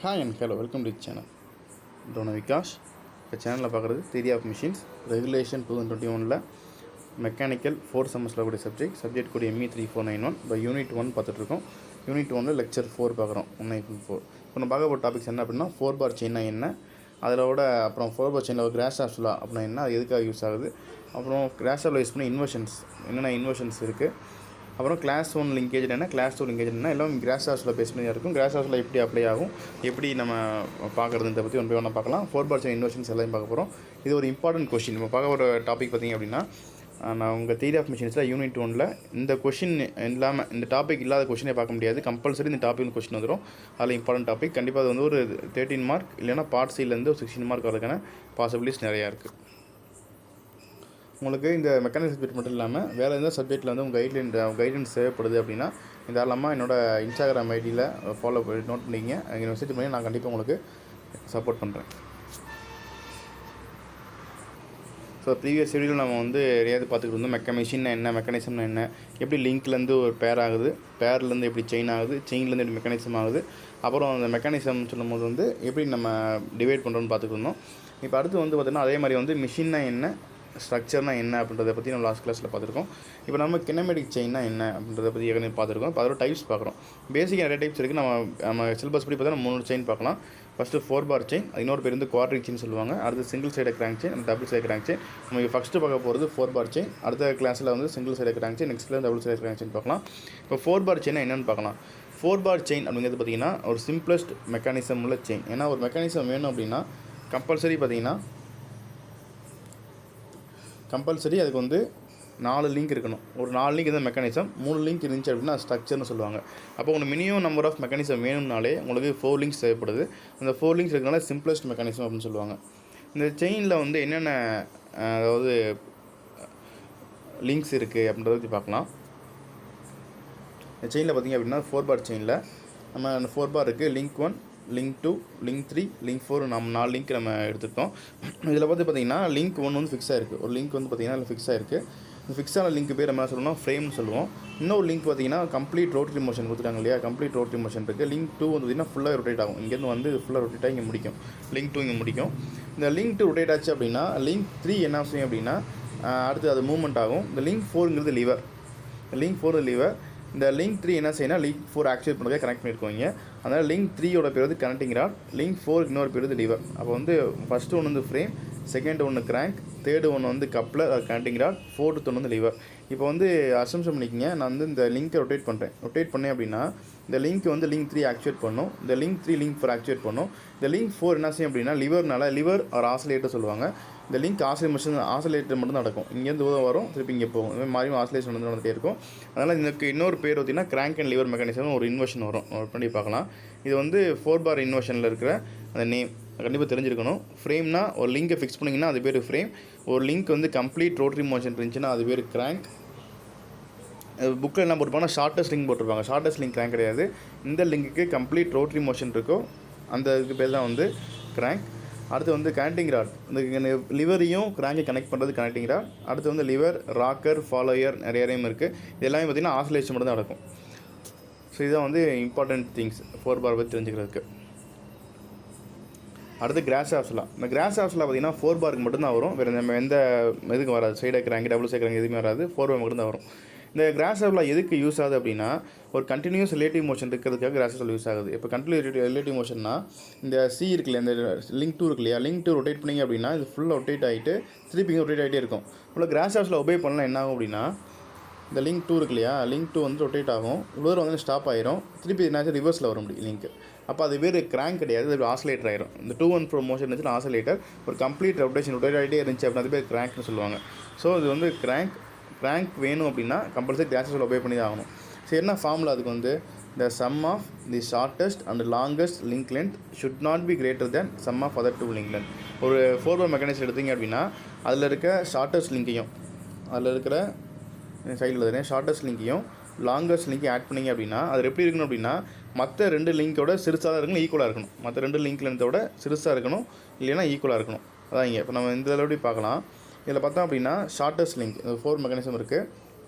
Hi and hello, welcome to the channel. Dhronavikaash. The channel is Theory of Machines, Regulation 2021 Mechanical 4 semester subject code ME3491 by Unit 1 Unit 1 Lecture 4 194. இப்போ நம்ம பார்க்க போகிற topics என்ன அப்படின்னா 4 bar chain என்ன, அதோட அப்புறம் 4 bar chain GRASHOF'S law அப்படின்னா என்ன, அது எதுக்காக யூஸ் ஆகுது, அப்புறம் GRASHOF யூஸ் பண்ணி இன்வர்ஷன்ஸ் என்னென்ன இன்வர்ஷன்ஸ் இருக்குது, அப்புறம் கிளாஸ் 1 லிங்கேஜ் என்ன, கிளாஸ் 2 லிங்கேஜ் என்ன, எல்லாம் GRASHOF'ஸ்ல பேஸ் பண்ணி இருக்கும். GRASHOF'ஸ்ல எப்படி அப்ளை ஆகும், எப்படி நம்ம பார்க்குறதுன்றத பற்றி ஒன் பை ஒன்றா பார்க்கலாம். 4 bar chain இன்வர்ஷன்ஸ் எல்லாம் பார்க்க போகிறோம். இது ஒரு இம்பார்ட்டன்ட் கொஷின். நம்ம பார்க்க ஒரு டாபிக் பார்த்திங்க அப்படின்னா, நான் உங்கள் தியரி ஆஃப் மிஷின்ஸில் யூனிட் 1 இந்த கொஷின் இல்லாமல், இந்த டாபிக் இல்லாத கொஷினே பார்க்க முடியாது. கம்பல்சரி இந்த டாபிக் கொஷின் வந்துடும். அதில் இம்பார்ட்டன்ட் டாபிக் கண்டிப்பாக அது வந்து ஒரு 13 மார்க் இல்லைனா பார்ட் சிலேருந்து ஒரு 16 மார்க் வரதுக்கான பாசிபிலிட்டிஸ் நிறையா இருக்குது. உங்களுக்கு இந்த மெக்கானிக்கல் சப்ஜெக்ட் மட்டும் இல்லாமல் வேறு எந்த சப்ஜெக்ட்டில் வந்து உங்கள் கைடன்ஸ் தேவைப்படுது அப்படின்னா தாராளமாக என்னோடய இன்ஸ்டாகிராம் ஐடியில் ஃபாலோ பண்ணி நோட் பண்ணிங்க, அங்கே மெசேஜ் பண்ணி நான் கண்டிப்பாக உங்களுக்கு சப்போர்ட் பண்ணுறேன். ஸோ ப்ரீவியஸ் வீடியோவில் நம்ம வந்து எதையாவது பார்த்துக்கிட்டு இருந்தோம். மிஷின்னா என்ன, மெக்கானிசம்னா என்ன, எப்படி லிங்க்லேருந்து ஒரு பேர் ஆகுது, பேர்லேருந்து எப்படி செயின் ஆகுது, செயின்லேருந்து எப்படி மெக்கானிசம் ஆகுது, அப்புறம் அந்த மெக்கானிசம் சொல்லும் போது வந்து எப்படி நம்ம டிவைட் பண்ணுறோன்னு பார்த்துக்கிட்டு இருந்தோம். இப்போ அடுத்து வந்து பார்த்திங்கன்னா அதே மாதிரி வந்து மிஷின்னா என்ன, ஸ்ட்ரக்சர்னா என்ன அப்படின்றத பற்றி நம்ம லாஸ்ட் கிளாஸில் பார்த்துருக்கோம். இப்போ நம்ம கினமேட்டிக் செயின்னா என்ன அப்படின்றத பற்றி ஏற்கனவே பார்த்துருக்கோம். இப்போ அதோட டைப்ஸ் பார்க்குறோம். பேசிக்காக நிறைய டைப்ஸ் இருக்குது. நம்ம சிலபஸ் படி பார்த்தா நம்ம 3 செயின் பார்க்கலாம். ஃபஸ்ட்டு 4 bar செயின், இன்னொரு பேர் வந்து குவாட்ரிக் செயின் சொல்லுவாங்க. அடுத்து single side crank chain, double side crank chain. நம்ம ஃபஸ்ட்டு பார்க்க போகிறது 4 bar செயின். அடுத்த கிளாஸில் வந்து சிங்கிள் சைடு கிராங்க் செயின், நெக்ஸ்ட்டில் டபுள் சைடு கிராங்க் செயின் பார்க்கலாம். இப்போ 4 bar செயின்னா என்னென்னு பார்க்கலாம். 4 bar செயின் அப்படிங்கிறது பார்த்திங்கன்னா ஒரு சிம்பிளஸ்ட் மெக்கானிசம் உள்ள செயின். ஏன்னா ஒரு மெக்கானிசம் வேணும் அப்படின்னா கம்பல்சரி அதுக்கு வந்து 4 லிங்க் இருக்கணும். ஒரு 4 லிங்க் இருந்தால் மெக்கானிசம், 3 லிங்க் இருந்துச்சு அப்படின்னா ஸ்ட்ரக்சர்னு சொல்லுவாங்க. அப்போ உங்களுக்கு மினிமம் நம்பர் ஆஃப் மெக்கானிசம் வேணும்னாலே உங்களுக்கு 4 லிங்க்ஸ் தேவைப்படுது. அந்த 4 லிங்க்ஸ் இருக்கிறனால சிம்பிளஸ்ட் மெக்கானிசம் அப்படின்னு சொல்லுவாங்க. இந்த செயினில் வந்து என்னென்ன அதாவது லிங்க்ஸ் இருக்குது அப்படின்றத பற்றி பார்க்கலாம். இந்த செயினில் பார்த்திங்க அப்படின்னா 4 bar செயினில் நம்ம 4 bar இருக்குது. லிங்க் 1, லிங்க் 2, லிங்க் 3, லிங்க் 4 நம்ம 4 லிங்க் நம்ம எடுத்துக்கிட்டோம். இதில் பார்த்திங்கன்னா லிங்க் 1 வந்து ஃபிக்ஸாக இருக்குது. ஒரு லிங்க் வந்து பார்த்திங்கன்னா அதில் ஃபிக்ஸாக இருக்குது. இந்த ஃபிக்ஸான லிங்க் பேர் என்ன சொல்லணும், ஃப்ரேம்னு சொல்லுவோம். இன்னொரு லிங்க் பார்த்திங்கன்னா கம்ப்ளீட் ரோட்டரி மோஷன் கொடுத்துட்டாங்க இல்லையா, கம்ப்ளீட் ரோட்டரி மோஷன் இருக்குது. லிங்க் 2 வந்து பார்த்திங்கன்னா ஃபுல்லாக ரொட்டேட் ஆகும். இங்கேருந்து வந்து ஃபுல்லாக ரொட்டேட் ஆகி இங்கே முடிக்கும். லிங்க் 2 இங்கே முடிக்கும். இந்த லிங்க் 2 ரொட்டேட் ஆச்சு அப்படின்னா லிங்க் 3 என்ன செய்யும் அப்படின்னா அடுத்து அது மூவ்மெண்ட் ஆகும். இந்த லிங்க் 4ங்கிறது லிவர். Link 4 liver. இந்த லிங்க் 3 என்ன செய்யணும், லிங்க் 4 ஆக்டிவேட் பண்ணுறதுக்காக கனெக்ட் பண்ணியிருக்கோங்க. அதனால் லிங்க் 3யோட பேர் வந்து கனெக்டிங் ராட், லிங்க் 4 இன்னொரு பேர் வந்து லிவர். அப்போ வந்து ஃபஸ்ட்டு ஒன்று வந்து ஃப்ரேம், செகண்ட் ஒன்று கிராங்க், தேர்டு ஒன்று வந்து கப்ளர், அது கனெக்டிங் ராட், ஃபோர்த்து ஒன்று வந்து லிவர். இப்போ வந்து அசம்ஷன் பண்ணிக்கிங்க, நான் வந்து இந்த லிங்க்கை ரொட்டேட் பண்ணேன் அப்படின்னா இந்த லிங்க் வந்து லிங்க் 3 ஆக்டிவேட் பண்ணும், இந்த லிங்க் 3 லிங்க் 4 ஆக்டிவேட் பண்ணும். இந்த லிங்க் 4 என்ன செய்யும் அப்படின்னா லிவர் ஒரு ஆசிலேட்டர் சொல்லுவாங்க. இந்த லிங்க் ஆசிலேட்டர் மட்டும் நடக்கும். இங்கேருந்து வரும், திருப்பி இங்கே போகும். இந்த மாதிரி ஆசிலேஷன் வந்துட்டே இருக்கும். அதனால் இதுக்கு இன்னொரு பேர் பார்த்திங்கன்னா கிராங்க் அண்ட் லிவர் மெக்கானிசம் ஒரு இன்வர்ஷன் வரும். நோட் பண்ணி பார்க்கலாம். இது வந்து 4 bar இன்வர்ஷனில் இருக்கிற அந்த நேம் கண்டிப்பாக தெரிஞ்சிருக்கணும். ஃப்ரேம்னா ஒரு லிங்கை ஃபிக்ஸ் பண்ணிங்கன்னா அது பேர் ஃப்ரேம். ஒரு லிங்க் வந்து கம்ப்ளீட் ரோட்டரி மோஷன் இருந்துச்சுன்னா அது பேர் கிராங்க். புக்கில் என்ன போட்டிருப்பாங்கன்னா ஷார்ட்டஸ்ட் லிங்க் போட்டிருப்பாங்க. ஷார்ட்டஸ்ட் லிங்க் கிராங்க் கிடையாது. இந்த லிங்க்குக்கு கம்ப்ளீட் ரோட்டரி மோஷன் இருக்கோ அந்த இதுக்கு பேர் தான் வந்து கிராங்க். அடுத்து வந்து கனெக்டிங் ராட், இந்த லிவரையும் கிராங்கை கனெக்ட் பண்ணுறது கனெக்டிங் ராட். அடுத்து வந்து லிவர், ராக்கர், ஃபாலோயர் நிறைய இருக்குது. இது எல்லாமே பார்த்திங்கன்னா ஆசிலேஷன் மட்டும் தான் நடக்கும். ஸோ இதுதான் வந்து இம்பார்ட்டன்ட் திங்ஸ் 4 bar பற்றி தெரிஞ்சுக்கிறதுக்கு. அடுத்து கிராஷாஃப்ஸ்லாம். இந்த கிராஷாஃப்ஸில் பார்த்திங்கன்னா 4 barக்கு மட்டும்தான் வரும். வேறு நம்ம எந்த இதுக்கு வராது. சைடாக கிராங்க், டபுள் சைடு கிராங்க் எதுவுமே வராது. 4 bar மட்டும்தான் வரும். இந்த கிராஷாஃப்லாம் எதுக்கு யூஸ் ஆகுது அப்படின்னா ஒரு கண்டினியூஸ் ரிலேட்டிவ் மோஷன் இருக்கிறதுக்காக கிராஷாஃப்ல யூஸ் ஆகுது. இப்போ கண்டினியூஸ் ரிலேட்டிவ் மோஷன்னா இந்த சி இருக்குல்ல, இந்த லிங்க் 2 இருக்கு இல்லையா, லிங்க் 2 ரொட்டேட் பண்ணிங்க அப்படின்னா இது ஃபுல்லாக ரொட்டேட் ஆகிட்டு திருப்பி ரொட்டேட் ஆகிட்டே இருக்கும். இவ்வளோ கிராஷாஃப்ஸில் ஒபே பண்ணலாம் என்ன ஆகும் அப்படின்னா இந்த லிங்க் 2 இருக்கு இல்லையா, லிங்க் 2 வந்து ரொட்டேட் ஆகும், இவ்வளோ வந்து ஸ்டாப் ஆயிரும், திருப்பி என்னாச்சும் ரிவர்ஸில் வர முடியும் லிங்க். அப்போ அது வேறு கிராங்க் கிடையாது, அது ஆசிலேட்டர் ஆயிரும். இந்த 2-1 மோஷன் இருந்துச்சு ஆசிலேட்டர், ஒரு கம்ப்ளீட் ரொட்டேட் ஆகிட்டே இருந்துச்சு அப்படின்னா அது பேர் கிராங்க்னு சொல்லுவாங்க. ஸோ இது வந்து கிராங்க் வேணும் அப்படின்னா கம்பல்சரி கிராஷாஃப்ஸில் ஒபே பண்ணி தான் ஆகணும். சரி, என்ன ஃபார்முலா அதுக்கு வந்து the sum of the shortest and longest link length should not be greater than sum of other 2 link length. ஒரு 4 bar மெக்கானிசம் எடுத்தீங்க அப்படின்னா அதில் இருக்க ஷார்ட்டஸ்ட் லிங்கையும் அதில் இருக்கிற சைடில் ஷார்ட்டஸ்ட் லிங்கையும் லாங்கஸ்ட் லிங்கையும் ஆட் பண்ணிங்க அப்படின்னா அது எப்படி இருக்கணும் அப்படின்னா மற்ற 2 லிங்க்கோட சிறுசாக இருக்கணும், ஈக்குவலாக இருக்கணும். மற்ற 2 லிங்க் லென்த்தோட சிறுசாக இருக்கணும், இல்லைன்னா ஈக்குவலாக இருக்கணும். அதான் இங்கே இப்போ நம்ம இந்த இதில் எப்படி பார்க்கலாம். இதில் பார்த்தோம் அப்படின்னா ஷார்ட்டஸ்ட் லிங்க் 4 மெக்கானிசம் இருக்குது.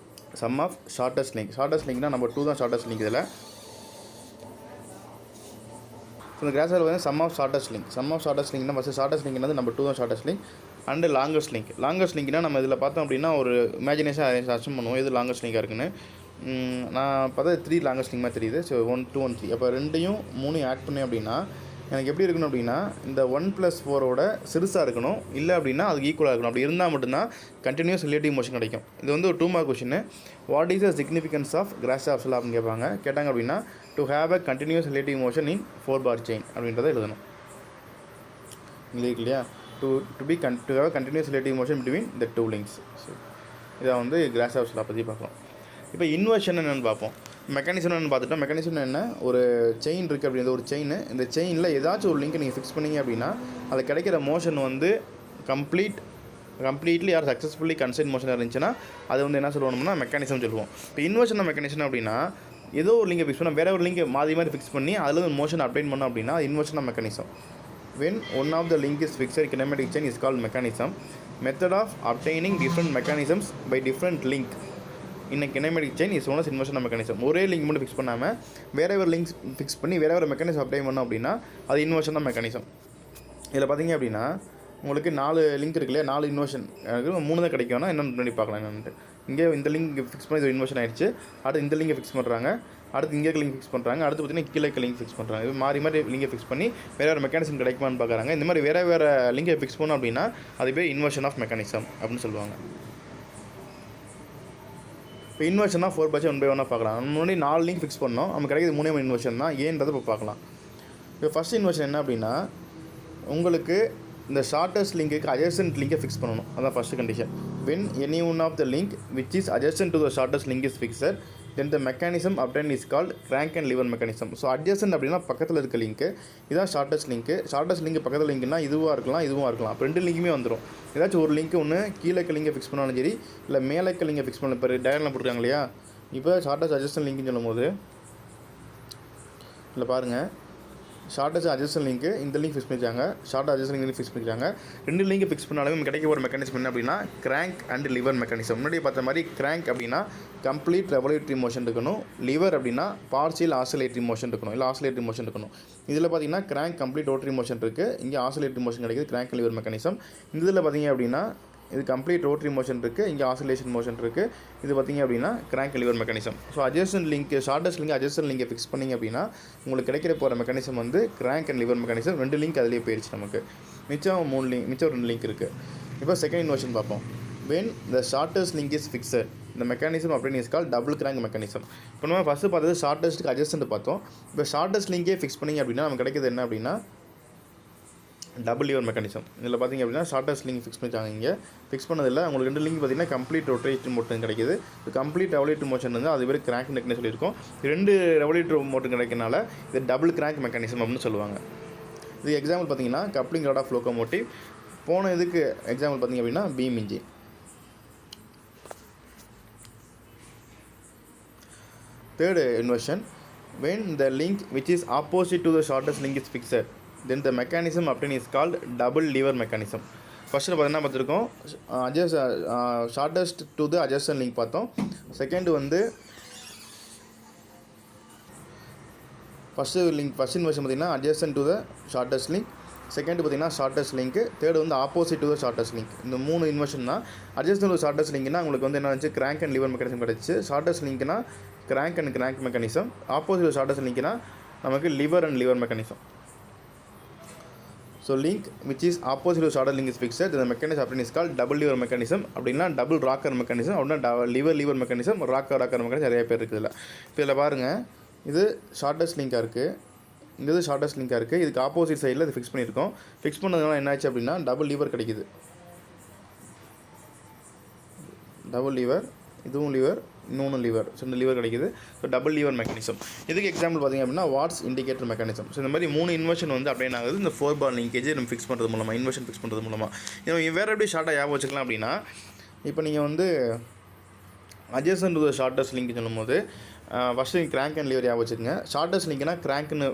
சம் ஆஃப் ஷார்ட்டஸ்ட் லிங்க்னா நம்பர் 2 தான் ஷார்ட்டஸ்ட் லிங்க். இதில் ஸோ இந்த கிராஷ் பார்த்தீங்கன்னா சம் ஆஃப் ஷார்ட்டஸ்ட் லிங்க்னா ஃபஸ்ட்டு ஷார்ட்டஸ்ட் லிங்க் வந்து நம்பர் 2 தான் ஷார்ட்டஸ்ட் லிங்க் அண்ட் லாங்கஸ்ட் லிங்க்னா நம்ம இதில் பார்த்தோம் அப்படின்னா ஒரு இமேஜினேஷன் அச்சம் பண்ணுவோம் எது லாங்கஸ்ட் லிங்காக இருக்குன்னு. நான் பார்த்தா 3 லாங்கஸ்ட் லிங்க் மாதிரி தெரியுது. ஸோ 1 2 1 3 அப்போ 2யும் 3யும் ஆட் பண்ணேன் அப்படின்னா எனக்கு எப்படி இருக்கணும் அப்படின்னா இந்த 1+4 சிறுசாக இருக்கணும், இல்லை அப்படின்னா அதுக்கு ஈக்குவலாக இருக்கணும். அப்படி இருந்தால் மட்டும்தான் கண்டினியூஸ் ரிலேட்டிவ் மோஷன் கிடைக்கும். இது வந்து ஒரு 2 mark question. What is the significance of Grashof's law அப்படின்னு கேட்டாங்க அப்படின்னா to have a continuous relative motion in 4 bar chain அப்படின்றத எழுதணும். இல்லையா to have a continuous relative motion between the 2 links. So இதை வந்து கிராஷாஃப்ஸ் லா பற்றி பார்க்கலாம். இப்போ இன்வர்ஷன் என்னென்னு பார்ப்போம். மெக்கானிசம் என்னென்னு பார்த்துட்டோம். மெக்கானிசம் என்ன, ஒரு செயின் இருக்குது அப்படின்ற ஒரு செயின், இந்த செயினில் ஏதாச்சும் ஒரு லிங்க் நீங்கள் ஃபிக்ஸ் பண்ணிங்க அப்படின்னா அது கிடைக்கிற மோஷன் வந்து கம்ப்ளீட்லி யார் சக்ஸஸ்ஃபுல்லி கன்சைன் மோஷன் இருந்துச்சுன்னா அது வந்து என்ன சொல்லுவோம்னா மெக்கானிசம் சொல்லுவோம். இப்போ இன்வர்ஷன் மெக்கானிசம் அப்படின்னா ஏதோ ஒரு லிங்கை ஃபிக்ஸ் பண்ணால் வேறு ஒரு லிங்கை மாதிரி ஃபிக்ஸ் பண்ணி அதில் வந்து மோஷன் அப்டேட் பண்ணோம் அப்படின்னா inversion mechanism. When one of the link is fixed kinematic chain is called mechanism. Method of obtaining different mechanisms by different link இந்த kinematic chain is one inversion mechanism. ஒரே link மட்டும் fix பண்ணாமல் வேற ஒரு links fix பண்ணி வேற ஒரு mechanism apply பண்ணோம் அப்படின்னா அது இன்வர்ஷன் மெக்கானிசம். இதில் பார்த்தீங்க அப்படின்னா உங்களுக்கு 4 லிங்க் இருக்கு இல்லையா, 4 இன்வர்ஷன் எனக்கு 3 தான் கிடைக்கும்னா என்னென்னு முன்னாடி பார்க்கலாம். என்னென்னு இங்கே இந்த லிங்க் ஃபிக்ஸ் பண்ணி இது இன்வர்ஷன் ஆயிடுச்சு, அடுத்து இந்த லிங்கை ஃபிக்ஸ் பண்ணுறாங்க, அடுத்து இங்கே லிங்க் ஃபிக்ஸ் பண்ணுறாங்க, அடுத்து பார்த்தீங்கன்னா கீழே லிங்க் ஃபிக்ஸ் பண்ணுறாங்க. இது மாறி லிங்கை ஃபிக்ஸ் பண்ணி வேறு மெக்கானிசம் கிடைக்குமான்னு பார்க்குறாங்க. இந்த மாதிரி வேறு லிங்கை ஃபிக்ஸ் பண்ணோம் அப்படின்னா அது பேர் இன்வர்ஷன் ஆஃப் மெக்கானிசம் அப்படின்னு சொல்லுவாங்க. இப்போ இன்வர்ஷனாக 4 bar 1 by 1 பார்க்கலாம். நம்ம முன்னாடி 4 லிங்க் ஃபிக்ஸ் பண்ணோம், நம்ம கிடைக்கிது 3 இன்வர்ஷன் தான். ஏன்றதை இப்போ பார்க்கலாம். இப்போ ஃபஸ்ட் இன்வர்ஷன் என்ன அப்படின்னா உங்களுக்கு இந்த ஷார்ட்டஸ்ட் லிங்க்குக்கு அட்ஜசன்ட் லிங்கை ஃபிக்ஸ் பண்ணணும். அதான் first condition. When any one of the link which is adjacent to the shortest link is fixed then the mechanism obtained is called crank and lever mechanism. So adjacent அப்படின்னா பக்கத்தில் இருக்க link, இதான் shortest link பக்கத்தில் லிங்க்னா இதுவாக இருக்கலாம் இதுவும் இருக்கலாம். அப்போ 2 லிங்க்குமே வந்துடும். ஏதாச்சும் ஒரு லிங்க்கு ஒன்று கீழே லிங்கை ஃபிக்ஸ் பண்ணாலும் சரி, இல்லை மேலே லிங்கை ஃபிக்ஸ் பண்ணலாம். இப்போ டயக்ராமில் போட்டுருக்காங்க இல்லையா, இப்போ ஷார்ட்டஸ்ட் அட்ஜசன்ட் லிங்க்னு சொல்லும் போது இல்லை பாருங்கள், ஷார்ட்டஸ்ட் அட்ஜசன்ட் லிங்க்கு இந்த லிங்க் ஃபிக்ஸ் பண்ணிட்டாங்க, ஷார்ட் அட்ஜசன்ட் லிங்க் ஃபிக்ஸ் பண்ணிக்கிறாங்க. 2 லிங்க் ஃபிக்ஸ் பண்ணாலும் கிடைக்க ஒரு மெக்கானிசம் என்ன அப்படின்னா கிராங்க் அண்ட் லிவர் மெக்கானிசம். முன்னாடி பார்த்த மாதிரி கிராங்க் அப்படின்னா கம்ப்ளீட் ரெவல்யூட்டரி மோஷன் இருக்கணும், லிவர் அப்படின்னா பார்ஷியல் ஆசிலேட்டரி மோஷன் இருக்கணும், இல்லை ஆசிலேட்டரி மோஷன் இருக்கணும். இதில் பார்த்தீங்கன்னா கிராங்க் கம்ப்ளீட் ரோட்டரி மோஷன் இருக்குது, இங்கே ஆசிலேட்டரி மோஷன் கிடைக்குது, கிராங்க் அண்ட் லிவர் மெக்கானிசம். இந்த இதில் பார்த்தீங்க அப்படின்னா இது கம்ப்ளீட் ரோட்டரி மோஷன் இருக்குது, இங்கே ஆசிலேஷன் மோஷன் இருக்குது. இது பார்த்திங்க அப்படின்னா crank liver mechanism. So adjacent link shortest link adjacent லிங்கை ஃபிக்ஸ் பண்ணிங்க அப்படின்னா உங்களுக்கு கிடைக்கிற போகிற மெக்கானிசம் வந்து crank and lever mechanism. 2 link அதிலே போயிடுச்சு நமக்கு. மிச்சம் 2 லிங்க் இருக்குது. இப்போ செகண்ட் இன்வர்ஷன் பார்ப்போம். When the shortest link is fixed இந்த மெக்கானிசம் அப்படின்னு is call double crank mechanism. இப்போ நம்ம ஃபஸ்ட்டு பார்த்தது ஷார்ட்டஸ்ட்டுக்கு அட்ஜசன்ட் பார்த்தோம். இப்போ ஷார்ட்டஸ்ட் லிங்கே ஃபிக்ஸ் பண்ணிங்க அப்படின்னா நமக்கு கிடைக்கிது என்ன அப்படின்னா டபுள் லிவர் மெக்கானிசம். இதில் பார்த்திங்க அப்படின்னா ஷார்ட்டஸ்ட் லிங்க் ஃபிக்ஸ் பண்ணிட்டாங்க. இங்கே ஃபிக்ஸ் பண்ணதில்லை. உங்களுக்கு 2 லிங்க் பார்த்திங்கன்னா கம்ப்ளீட் ரொட்டேஷன் மோஷன் கிடைக்கிது. கம்ப்ளீட் ரெவல்யூட்டரி மோஷன் வந்து அது பேர் கிராங்க் மெக்கானிசம் சொல்லியிருக்கோம். 2 ரெவல்யூட்டரி மோஷன் கிடைக்கிறனால இது டபுள் கிராங்க் மெக்கானிசம் அப்படின்னு சொல்லுவாங்க. இது எக்ஸாம்பிள் பார்த்திங்கன்னா கப்ளிங் ராட் ஆஃப் லோகோமோட்டிவ். போன இதுக்கு எக்ஸாம்பிள் பார்த்திங்க அப்படின்னா beam engine. Third inversion, when the link which is opposite to the shortest link is fixed then the mechanism obtained is called double lever mechanism. First பார்த்தீங்கன்னா பார்த்துருக்கோம் shortest to the adjacent link பார்த்தோம். Second வந்து first inversion பார்த்திங்கன்னா adjacent to the shortest link, second பார்த்திங்கன்னா shortest link, third வந்து opposite to the shortest link. இந்த 3 inversion தான். Adjacent to shortest லிங்க்னா உங்களுக்கு வந்து என்ன இருந்துச்சு கிராங்க் அண்ட் லிவர் மெக்கானிசம் கிடச்சி. ஷார்ட்டஸ்ட் லிங்க்னா crank and crank mechanism. Opposite shortest லிங்க்னா நமக்கு lever and lever mechanism. So link which is opposite to shortest link is fixed இந்த மெக்கானிசம் அப்படின்னு is call double lever mechanism. அப்படின்னா double rocker mechanism, அப்படின்னா lever mechanism, rocker mechanism நிறைய பேர் இருக்குது இதில். இப்போ இதில் பாருங்கள், இது ஷார்ட்டஸ்ட் லிங்காக இருக்குது, இந்த இது ஷார்ட்டஸ்ட் லிங்காக இருக்குது. இதுக்கு ஆப்போசிட் சைடில் இது ஃபிக்ஸ் பண்ணியிருக்கோம். ஃபிக்ஸ் பண்ணதுனால என்ன ஆச்சு அப்படின்னா டபுள் லிவர் கிடைக்குது. டபுள் லிவர், இதுவும் லிவர், இன்னொன்று லிவர், ஸோ இந்த லிவர் கிடைக்குது. So double lever mechanism. இதுக்கு எக்ஸாம்பிள் பார்த்திங்க அப்படின்னா வாட்ஸ் இண்டிகேட்டர் மெக்கானிசம். ஸோ இந்த மாதிரி 3 இன்வர்ஷன் வந்து அப்படியே ஆகுது இந்த 4 bar லிங்கேஜ் நம்ம ஃபிக்ஸ் பண்ணுறது மூலமாக, இன்வர்ஷன் ஃபிக்ஸ் பண்ணுறது மூலமாக. இன்னும் வேறு எப்படி ஷார்ட்டாக ஞாபகம் வச்சுக்கலாம் அப்படின்னா இப்போ நீங்கள் வந்து adjacent to the shortest link சொல்லும்போது ஃபஸ்ட்டு கிராங்க் அண்ட் லிவர் ஞாபகம் வச்சுக்கோங்க. ஷார்ட்டஸ்ட் லிங்க்னா கிராங்க்னு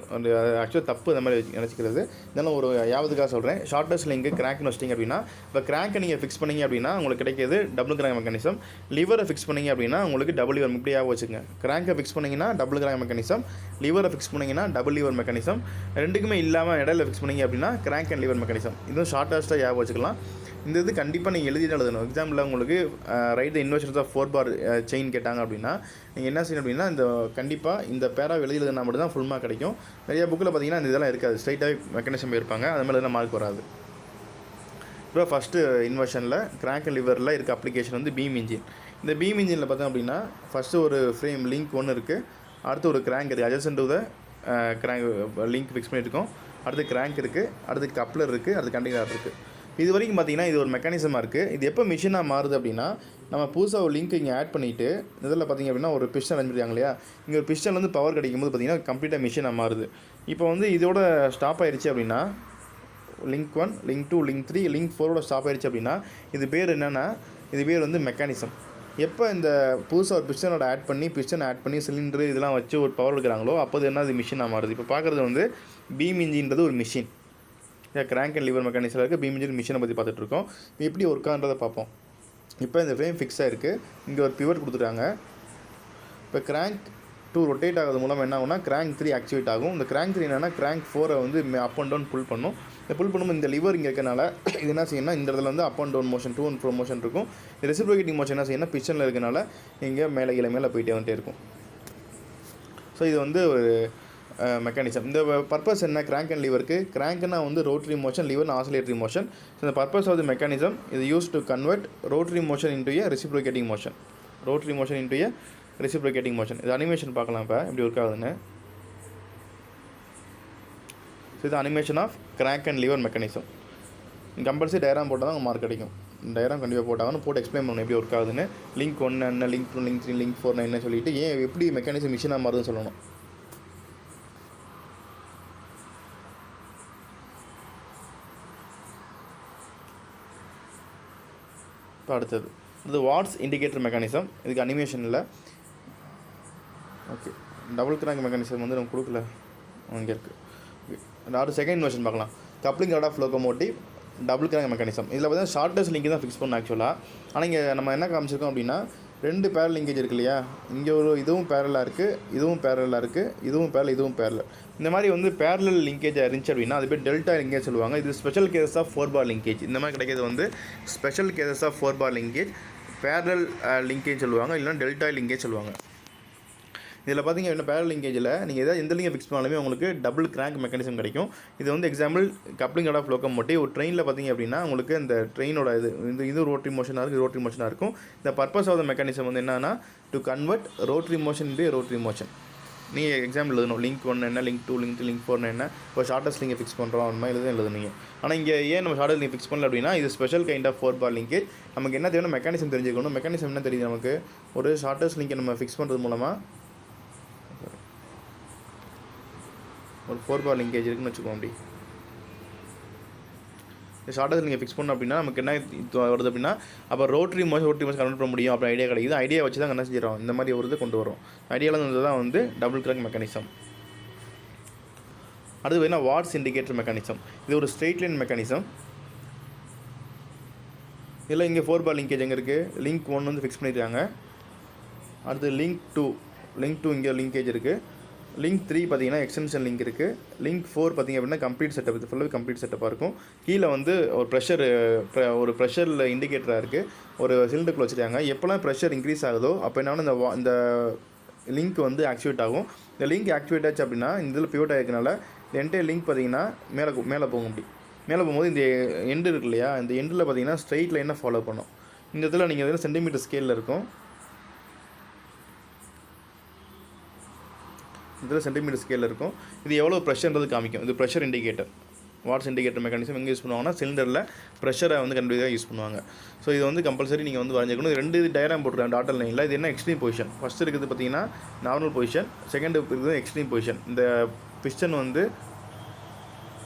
ஆக்சுவலாக தப்பு அந்த மாதிரி நினச்சிக்கிறது. இதெல்லாம் ஒரு யாவதுக்காக சொல்கிறேன். ஷார்ட்டஸ்ட் லிங்க் கிராங்க்னு வச்சிட்டிங்க அப்படின்னா, இப்போ கிராங்கை நீங்கள் ஃபிக்ஸ் பண்ணிங்க அப்படின்னா உங்களுக்கு கிடைக்கிது டபுள் கிராங்க் மெக்கானிசம். லிவரை ஃபிக்ஸ் பண்ணிங்க அப்படின்னா உங்களுக்கு டபுள் லிவர். இப்படி ஞாபகம் வச்சுக்கோங்க. கிராங்கை ஃபிக்ஸ் பண்ணிங்கன்னா டபுள் கிராங்க் மெக்கானிசம், லிவரை ஃபிக்ஸ் பண்ணிங்கன்னா டபுள் லிவர் மெக்கானிசம். ரெண்டுக்குமே இல்லாமல் இடையில ஃபிக்ஸ் பண்ணிங்க அப்படின்னா கிராங்க் அண்ட் லிவர் மெக்கானிசம். இதுவும் ஷார்ட்டஸ்ட்டாக ஞாபகம் வச்சுக்கலாம். இந்த இது கண்டிப்பாக நீங்கள் எழுதணும். எக்ஸாம்பிளில் உங்களுக்கு write the inversions of 4 bar chain கேட்டாங்க அப்படின்னா நீங்கள் என்ன செய்யணும் அப்படின்னா இந்த கண்டிப்பாக இந்த பேரா எழுதினா மட்டும் தான் ஃபுல் மார்க் கிடைக்கும். நிறைய புக்கில் பார்த்தீங்கன்னா இந்த இதெல்லாம் இருக்காது. ஸ்ட்ரைட்டாகவே மெக்கானிசம் இருப்பாங்க. அது மாதிரி தான் மார்க் வராது. இப்போ ஃபஸ்ட்டு இன்வர்ஷனில் கிராங்க் அண்ட் லிவரில் இருக்க அப்ளிகேஷன் வந்து பீம் இன்ஜின். இந்த பீம் இன்ஜினில் பார்த்தோம் அப்படின்னா ஃபஸ்ட்டு ஒரு ஃப்ரேம் லிங்க் ஒன்று இருக்குது. அடுத்து ஒரு கிராங்க் இருக்குது. Adjacent to the crank link fix பண்ணியிருக்கோம். அடுத்து கிராங்க் இருக்குது. அடுத்து கப்ளர் இருக்குது. அடுத்து கண்டினியூர் இருக்குது. இது வரைக்கும் பார்த்திங்கன்னா இது ஒரு மெக்கானிசமாக இருக்குது. இது எப்போ மிஷினாக மாறுது அப்படின்னா நம்ம புதுசாக ஒரு லிங்க் இங்கே ஆட் பண்ணிவிட்டு இதில் பார்த்திங்க அப்படின்னா ஒரு பிஸ்டன் அனுப்பிடுறாங்க இல்லையா. இங்கே ஒரு பிஸ்டன் வந்து பவர் கிடைக்கும் போது பார்த்திங்கன்னா கம்ப்ளீட்டாக மிஷினாக மாறுது. இப்போ வந்து இதோட ஸ்டாப் ஆயிடுச்சு அப்படின்னா லிங்க் 1, லிங்க் 2, லிங்க் 3, லிங்க் 4ஓட ஸ்டாப் ஆயிடுச்சு அப்படின்னா இது பேர் என்னென்னா இது பேர் வந்து மெக்கானிசம். எப்போ இந்த புதுசாக ஒரு பிஸ்டன் ஆட் பண்ணி சிலிண்டரு இதெல்லாம் வச்சு ஒரு பவர் எடுக்கிறாங்களோ அப்போ அது என்ன அது மிஷினாக மாறுது. இப்போ பார்க்குறது வந்து பீம் இன்ஜின்றது ஒரு machine. Crank and lever mechanism இருக்குது. பீம் இன்ஜின் மிஷினை பற்றி பார்த்துட்ருக்கோம். எப்படி ஒர்க்கான்றதை பார்ப்போம். இப்போ இந்த ஃப்ரேம் ஃபிக்ஸ் ஆகிருக்கு. இங்கே ஒரு பிவட் கொடுத்துட்டாங்க. இப்போ கிராங்க் 2 ரொட்டேட் ஆகிறது மூலம் என்ன ஆகும்னா கிராங்க் 3 ஆக்டிவேட் ஆகும். இந்த கிராங்க் 3 என்னென்னா கிராங்க் 4 வந்து அப் அண்ட் டவுன் புல் பண்ணும். இந்த புல் பண்ணும்போது இந்த லிவர் இங்கே இருக்கனால இது என்ன செய்யணும்னா இந்த இடத்துல வந்து up and down motion, to and fro motion இருக்கும். இந்த ரெசிப்ரோகேட்டிங் மோஷன் என்ன செய்யணும்னா பிஸ்டனில் இருக்கனால இங்கே மேலே போயிட்டே வந்துட்டே இருக்கும். ஸோ இது வந்து ஒரு மெக்கானிசம். இந்த பர்பஸ் என்ன கிராங்க் அண்ட் லிவருக்கு? கிராங்க்னா வந்து ரோட்டரி மோஷன், லிவர்னா ஆசிலேட்டரி மோஷன். ஸோ இந்த பர்பஸ் ஆஃப் தி மெக்கானிசம் இது use to convert rotary motion into a reciprocating motion. Rotary motion into a reciprocating motion. இது அனிமேஷன் பார்க்கலாம். இப்போ எப்படி ஒர்க் ஆகுதுன்னு. ஸோ இது animation of crank and lever mechanism. Compulsory diagram போட்டால் தான் மார்க் கிடைக்கும். டயராம் கண்டிப்பாக போட்டாங்கன்னு போட்டு எக்ஸ்பிளைன் பண்ணணும் எப்படி ஒர்க் ஆகுதுன்னு. லிங்க் 1 என்ன, லிங்க் 2, லிங்க் 3, லிங்க் 4 என்ன சொல்லிட்டு ஏன் எப்படி மெக்கானிசம் மிஷினாக மாறுதுன்னு சொல்லணும். இப்போ அடுத்தது இது வாட்ஸ் இண்டிகேட்டர் மெக்கானிசம். இதுக்கு அனிமேஷன் இல்லை. ஓகே, டபுள் கிராங்க் மெக்கானிசம் வந்து நம்ம கொடுக்கல, அங்கே இருக்குது. அடுத்து செகண்ட் இன்வர்ஷன் பார்க்கலாம். Coupling rod of locomotive double crank mechanism. இதில் பார்த்தீங்கன்னா ஷார்ட்டஸ்ட் லிங்க் தான் ஃபிக்ஸ் பண்ணணும் ஆக்சுவலாக. ஆனால் இங்கே நம்ம என்ன காமிச்சிருக்கோம் அப்படின்னா 2 பேரல் லிங்கேஜ் இருக்கு இல்லையா. இங்கே ஒரு இதுவும் பேரலாக இருக்குது, இதுவும் பேரலாக இருக்குது, இதுவும் பேரல். இந்த மாதிரி வந்து பேரலல் லிங்கேஜ் இருந்துச்சு அப்படின்னா அது பேர் டெல்டா லிங்கேஜ் சொல்லுவாங்க. இது special cases of 4 bar linkage. இந்த மாதிரி கிடைக்கிறது வந்து special cases of 4 bar linkage, parallel linkage சொல்லுவாங்க, இல்லைனா டெல்டா லிங்கேஜ் சொல்லுவாங்க. இதில் பார்த்திங்க அப்படின்னா பேரல் லிங்கேஜில் நீங்கள் எதாவது எந்த லிங்கை ஃபிக்ஸ் பண்ணாலுமே உங்களுக்கு டபுள் கிராங்க் மெக்கானிசம் கிடைக்கும். இது வந்து example coupling rod of locomotive. ஒரு ட்ரெயினில் பார்த்திங்க அப்படின்னா உங்களுக்கு இந்த ட்ரெயினோட இது ரோட்டரி மோஷனாக இருக்கும். இந்த பர்பஸ் ஆஃப் த மெக்கானிசம் வந்து என்னன்னா to convert rotary motion into rotary motion. நீங்கள் எக்ஸாம்பிள் எழுதணும். லிங்க் 1 என்ன, லிங்க் 2, லிங்க் 3, லிங்க் 4 என்ன, இப்போ ஷார்ட்டஸ்ட் லிங்கை ஃபிக்ஸ் பண்ணுறோம் அந்த மாதிரி எழுதுனீங்க. ஆனால் இங்கே ஏன் நம்ம ஷார்ட்டஸ்ட் லிங்க் ஃபிக்ஸ் பண்ணல அப்படின்னா இது special kind of 4 bar linkage. நமக்கு என்ன தேவைன்னா மெக்கானிசம் தெரிஞ்சுக்கணும். மெக்கானிசம் என்ன தெரியுது நமக்கு? ஒரு ஷார்ட்டஸ்ட் லிங்கை நம்ம ஃபிக்ஸ் பண்ணுறது மூலமாக ஒரு 4 பார் லிங்கேஜ் இருக்குன்னு வச்சுக்கோம். அப்படி ஷார்ட்டஸ்ட் நீங்கள் ஃபிக்ஸ் பண்ணோம் அப்படின்னா நமக்கு என்ன வருது அப்படின்னா அப்போ ரோட்டரி மோஷன் கன்வெர்ட் பண்ண முடியும். அப்போ ஐடியா கிடைக்குது. ஐடியா வச்சு தான் என்ன செஞ்சிடறோம், இந்த மாதிரி ஒரு இது கொண்டு வரும். ஐடியாவில் வந்து தான் வந்து டபுள் கிராங்க் மெக்கானிசம். அடுத்து பார்த்தீங்கன்னா வாட்ஸ் இண்டிகேட்டர் மெக்கானிசம். இது ஒரு ஸ்ட்ரெயிட் லைன் மெக்கானிசம். இதில் இங்கே 4 பார் லிங்கேஜ் எங்கே இருக்குது? லிங்க் 1 வந்து ஃபிக்ஸ் பண்ணியிருக்காங்க. அடுத்து லிங்க் 2 இங்கே லிங்கேஜ் இருக்குது. லிங்க் 3 பார்த்தீங்கன்னா எக்ஸ்டென்ஷன் லிங்க் இருக்குது. லிங்க் 4 பார்த்திங்க அப்படின்னா கம்ப்ளீட் செட்டப். இது ஃபுல்லாக கம்ப்ளீட் செட்டப்பாக இருக்கும். கீழே வந்து ஒரு ப்ரெஷரில் இண்டிகேட்டராக இருக்குது. ஒரு சிலிண்டருக்குள்ள வச்சுருக்காங்க. எப்போல்லாம் ப்ரெஷர் இன்க்ரீஸ் ஆகுதோ அப்போ என்ன இந்த லிங்க் வந்து ஆக்டிவேட் ஆகும். இந்த லிங்க் ஆக்டிவேட் ஆச்சு அப்படின்னா இந்த இதில் பிவோட் ஆகிருக்கனால இந்த என்டையர் லிங்க் பார்த்திங்கன்னா மேலே போகும். அப்படி மேலே போகும்போது இந்த எண்டு இருக்கு இல்லையா, இந்த எண்டில் பார்த்திங்கன்னா ஸ்ட்ரெயிட் லைனை ஃபாலோ பண்ணும். இந்த இதில் நீங்கள் சென்டிமீட்டர் ஸ்கேலில் இருக்கும். இதில் சென்டிமீட்டர் ஸ்கேலில் இருக்கும். இது எவ்வளோ ப்ரெஷர்ன்றது காமிக்கும். இது pressure indicator. Watt's indicator mechanism எங்கே யூஸ் பண்ணுவாங்கன்னா சிலிண்டரில் ப்ரெஷரை வந்து கண்டிப்பாக யூஸ் பண்ணுவாங்க. ஸோ இது வந்து கம்பல்சரி நீங்கள் வந்து வரைஞ்சிக்கணும். 2 டயராம் போட்டுருக்காங்க டாட்டர் லைனில். இது என்ன எக்ஸ்ட்ரீம் பொசிஷன். ஃபஸ்ட்டு இருக்குது பார்த்தீங்கன்னா நார்மல் பொசிஷன், செகண்ட் இருக்குது எக்ஸ்ட்ரீம் பொசிஷன். இந்த பிஸ்டன் வந்து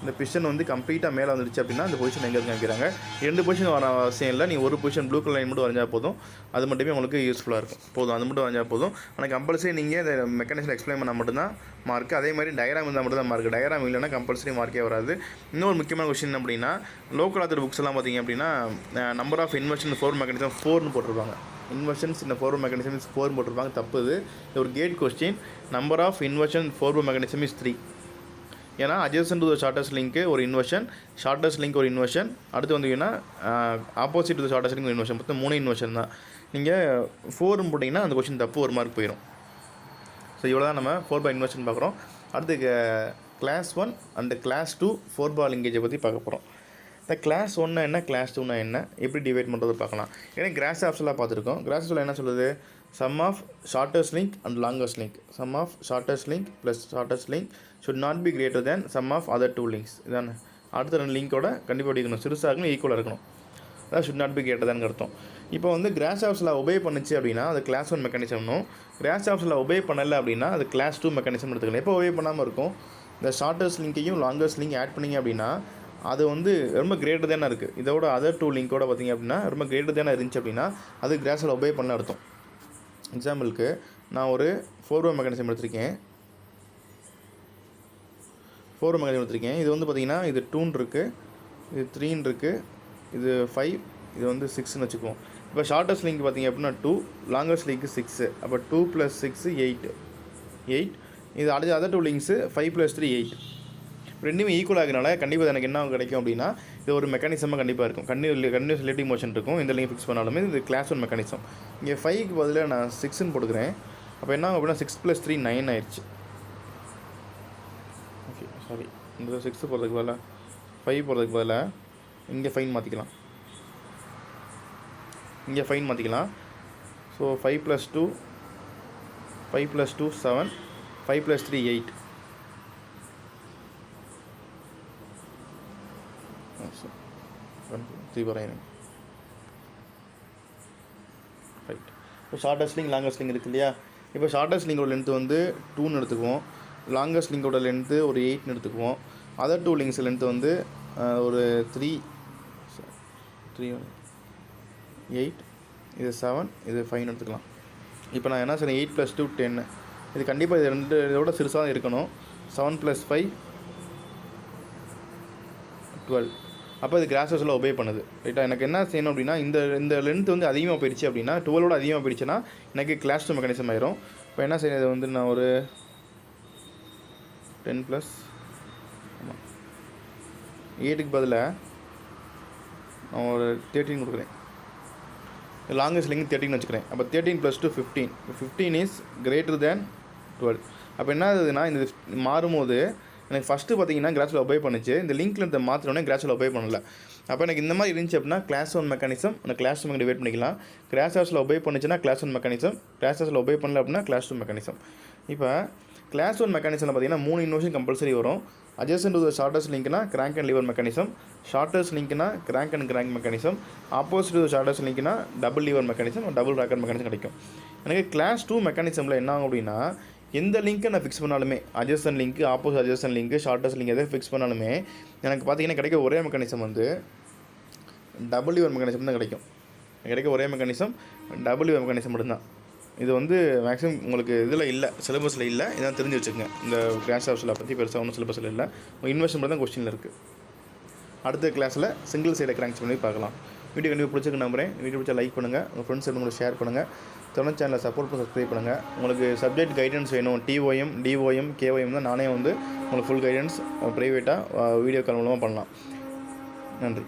இந்த பிஸ்டன் வந்து கம்ப்ளீட்டாக மேலே வந்துடுச்சு அப்படின்னா அந்த பொசிஷன் எங்கே இருக்கு காமிக்கிறாங்க. 2 பொசிஷன் வர அவசியம் இல்லை, நீ ஒரு பொசிஷன் ப்ளூ கலர் லைன் மட்டும் வரைஞ்சா போதும், அது மட்டுமே உங்களுக்கு யூஸ்ஃபுல்லாக இருக்கும். போதும், அது மட்டும் வரைஞ்சா போதும். ஆனால் கம்பல்சரி நீங்கள் இந்த மெக்கானிசம் எக்ஸ்பிளைன் பண்ணால் மட்டும்தான் மார்க். அதே மாதிரி டயக்ராம் இருந்தால் மட்டும் தான் மார்க். டயக்ராம் இல்லைன்னா கம்பல்சரி மார்க்கே வராது. இன்னொரு முக்கியமான கொஸ்டின் அப்படின்னா லோக்கல் ஆத்தர் புக்ஸ் எல்லாம் பார்த்தீங்க அப்படின்னா நம்பர் ஆஃப் இன்வெர்ஷன் 4 மெக்கானிசம் 4னு போட்டிருப்பாங்க. இன்வெர்ஷன்ஸ் இந்த 4 மெக்கானிசம் இஸ் 4 போட்டிருப்பாங்க, தப்பு. இது ஒரு GATE question. Number of inversion 4 mechanism is 3. ஏன்னா adjacent to the shortest link ஒரு இன்வெர்ஷன், ஷார்ட்டஸ்ட் லிங்க் ஒரு இன்வெர்ஷன், அடுத்து வந்தீங்கன்னா opposite to the shortest link ஒரு இன்வெர்ஷன். மொத்தம் 3 இன்வெர்ஷன் தான். நீங்கள் 4 போட்டிங்கன்னா அந்த கொஸ்டின் தப்பு, ஒரு மார்க் போயிடும். ஸோ இவ்வளோ தான் நம்ம 4 பார் இன்வெர்ஷன் பார்க்குறோம். அடுத்து கிளாஸ் 1 அண்ட் கிளாஸ் 2 4 பார் லிங்கேஜை பற்றி பார்க்க போகிறோம். இந்த கிளாஸ் 1 என்ன, கிளாஸ் 2 என்ன, எப்படி டிவைட் பண்ணுறது பார்க்கலாம். ஏன்னா கிராஷாஃப்ஸ்லாம் பார்த்துருக்கோம். கிராஷாஃப்ஸில் என்ன சொல்லுது, sum of shortest link and longest link. Sum of shortest link plus shortest link should not be greater than sum of other 2 links. இதான அடுத்த 2 லிங்கோட கண்டிப்பாக இருக்கணும், சிறுசாக இருக்கணும், ஈக்குவலாக இருக்கணும். அதான் should not be greater than அர்த்தம். இப்போ வந்து கிராஷாஃப்ஸில் ஒபே பண்ணிச்சு அப்படின்னா அது கிளாஸ் 1 மெக்கானிசம்னும், கிராஷாஃப்ஸில் ஒபே பண்ணலை அப்படின்னா அது கிளாஸ் 2 மெக்கானிசம் எடுத்துக்கலாம். எப்போ ஒபே பண்ணாமல் இருக்கும், இந்த ஷார்ட்டஸ்ட் லிங்கையும் லாங்கஸ்ட் லிங்க் ஆட் பண்ணிங்க அப்படின்னா அது வந்து ரொம்ப கிரேட்டர் தானே இருக்குது. இதோட அதர் 2 லிங்கோட பார்த்திங்க அப்படின்னா ரொம்ப கிரேட்டர் தானே இருந்துச்சு அப்படின்னா அது கிராஷில் ஒபே பண்ண அர்த்தம். எக்ஸாம்பிளுக்கு நான் ஒரு 4 பார் மெக்கானிசம் எடுத்திருக்கேன். 4 மெக்கானிசம் எடுத்திருக்கேன். இது வந்து பார்த்திங்கன்னா இது 2 இருக்குது, இது 3 இருக்குது, இது 5, இது வந்து 6ன்னு வச்சுக்குவோம். இப்போ ஷார்ட்டஸ்ட் லிங்க் பார்த்திங்க அப்படின்னா 2, லாங்கஸ்ட் லிங்க் 6. அப்போ 2 + 6 8. இது அடுத்த அதர் 2 லிங்க்ஸு 5 + 3 8. ரெண்டுமே ஈக்குவல் ஆகிறனால கண்டிப்பாக எனக்கு என்ன கிடைக்கும் அப்படின்னா இது ஒரு மெக்கானிசமாக கண்டிப்பாக இருக்கும். கண்டினியூஸ் ரிலேட்டிவ் மோஷன் இருக்கும். இந்த லிங்க் ஃபிக்ஸ் பண்ணாலுமே இது கிளாஸ் 1 மெக்கானிசம். இங்கே 5க்கு பதிலாக நான் 6ன்னு போட்டுக்கிறேன். அப்போ என்ன அப்படின்னா 6 + 3 9 ஆயிடுச்சு. ஓகே, சாரி, இந்த 6 போகிறதுக்கு பதிலாக 5 போகிறதுக்கு பதிலாக இங்கே ஃபைன் மாற்றிக்கலாம். ஸோ 5 + 2 7, 5 + 3 8. ரைட். இப்போ ஷார்ட்டஸ்ட் லிங்க் லாங்கஸ்ட் லிங்க் இருக்குது இல்லையா. இப்போ ஷார்ட்டஸ்ட் லிங்கோட லென்த்து வந்து 2ன்னு எடுத்துக்குவோம், லாங்கஸ்ட் லிங்கோட லென்த்து ஒரு 8ன்னு எடுத்துக்குவோம், அதர் 2 லிங்க்ஸ் லென்த்து வந்து ஒரு 3 8, இது 7, இது 5ன்னு எடுத்துக்கலாம். இப்போ நான் என்ன சொன்னேன், 8 + 2 10. இது கண்டிப்பாக இது 2 இதோட சிறுசாக தான் இருக்கணும். 7 + 5 12. அப்போ இது கிராஷாஃப்ஸில் ஒபே பண்ணுது. ரைட்டா. எனக்கு என்ன செய்யணும் அப்படின்னா இந்த லென்த் வந்து அதிகமாக போயிடுச்சு அப்படின்னா 12ஓட அதிகமாக போயிடுச்சுன்னா எனக்கு கிளாஸ் 2 மெக்கானிசம் ஆயிரும். இப்போ என்ன செய்யணும், இது வந்து நான் ஒரு 10 + 8க்கு பதிலாக நான் ஒரு 13 கொடுக்குறேன். லாங்கஸ்ட் லிங்க் 13 வச்சுக்கிறேன். அப்போ 13 + 2 15. 15 இஸ் கிரேட்டர் தேன் 12. அப்போ என்ன ஆகுதுன்னா இந்த மாறும்போது எனக்கு ஃபஸ்ட்டு பார்த்தீங்கன்னா கிராஷில் ஒபே பண்ணிச்சு, இந்த லிங்க் லென்த்தை மாற்றினோடனே கிராஷில் ஒபே பண்ணல. அப்போ எனக்கு இந்த மாதிரி இருந்துச்சு அப்படின்னா கிளாஸ் 1 மெக்கானிசம், அந்த கிளாஸ் 2 டிவைட் பண்ணிக்கலாம். கிராஷாஃப்ஸில் ஒபே பண்ணிச்சுன்னா கிளாஸ் 1 மெக்கானிசம், கிராஷாஃப்ஸில் ஒபே பண்ணல அப்படின்னா கிளாஸ் 2 மெக்கானிசம். இப்போ கிளாஸ் 1 மெக்கானிசமில் பார்த்தீங்கன்னா 3 இன்வெர்ஷன் கம்பல்சரி வரும். adjacent to the shortest linkனா crank and lever mechanism, shortest linkனா crank and crank mechanism, opposite to the shortest linkனா double lever mechanism, double rocker mechanism கிடைக்கும். எனக்கு class 2 மெக்கானிசமில் என்ன ஆகும் அப்படின்னா எந்த லிங்க்கை நான் ஃபிக்ஸ் பண்ணாலுமே adjacent link, opposite adjacent link, shortest link எதை ஃபிக்ஸ் பண்ணாலுமே எனக்கு பார்த்தீங்கன்னா கிடைக்க ஒரே மெக்கானிசம் வந்து டபுள் லிவர் மெக்கானிசம் தான் கிடைக்கும். கிடைக்க ஒரே மெக்கானிசம் டபுள் லிவர் மெக்கானிசம் மட்டும்தான். இது வந்து மேக்ஸிமம் உங்களுக்கு இதில் இல்லை, சிலபஸில் இல்லை. இதான் தெரிஞ்சு வச்சுக்கோங்க. இந்த கிராஷாஃப்ஸில் பற்றி பெருசாக ஒன்றும் சிலபஸில் இல்லை. இன்வெர்ஷன் மட்டும் தான் கொஸ்டினில் இருக்குது. அடுத்த கிளாஸில் சிங்கிள் சைடை கிராங்க்ஸ் பண்ணி பார்க்கலாம். வீடியோ கண்டிப்பாக பிடிச்சிருக்கு நம்புறேன். வீடியோ பிடிச்சா லைக் பண்ணுங்கள், உங்கள் ஃப்ரெண்ட்ஸ் உங்களுக்கு ஷேர் பண்ணுங்கள். தொடர்ந்து சேனலை சப்போர்ட் பண்ணி சப்ஸ்கிரைப் பண்ணுங்கள். உங்களுக்கு சப்ஜெக்ட் கைடன்ஸ் வேணும், TOM, DOM, KOM தான் நானே வந்து உங்களுக்கு ஃபுல் கைடன்ஸ் ப்ரைவேட்டாக வீடியோ கால் மூலமாக பண்ணலாம். நன்றி.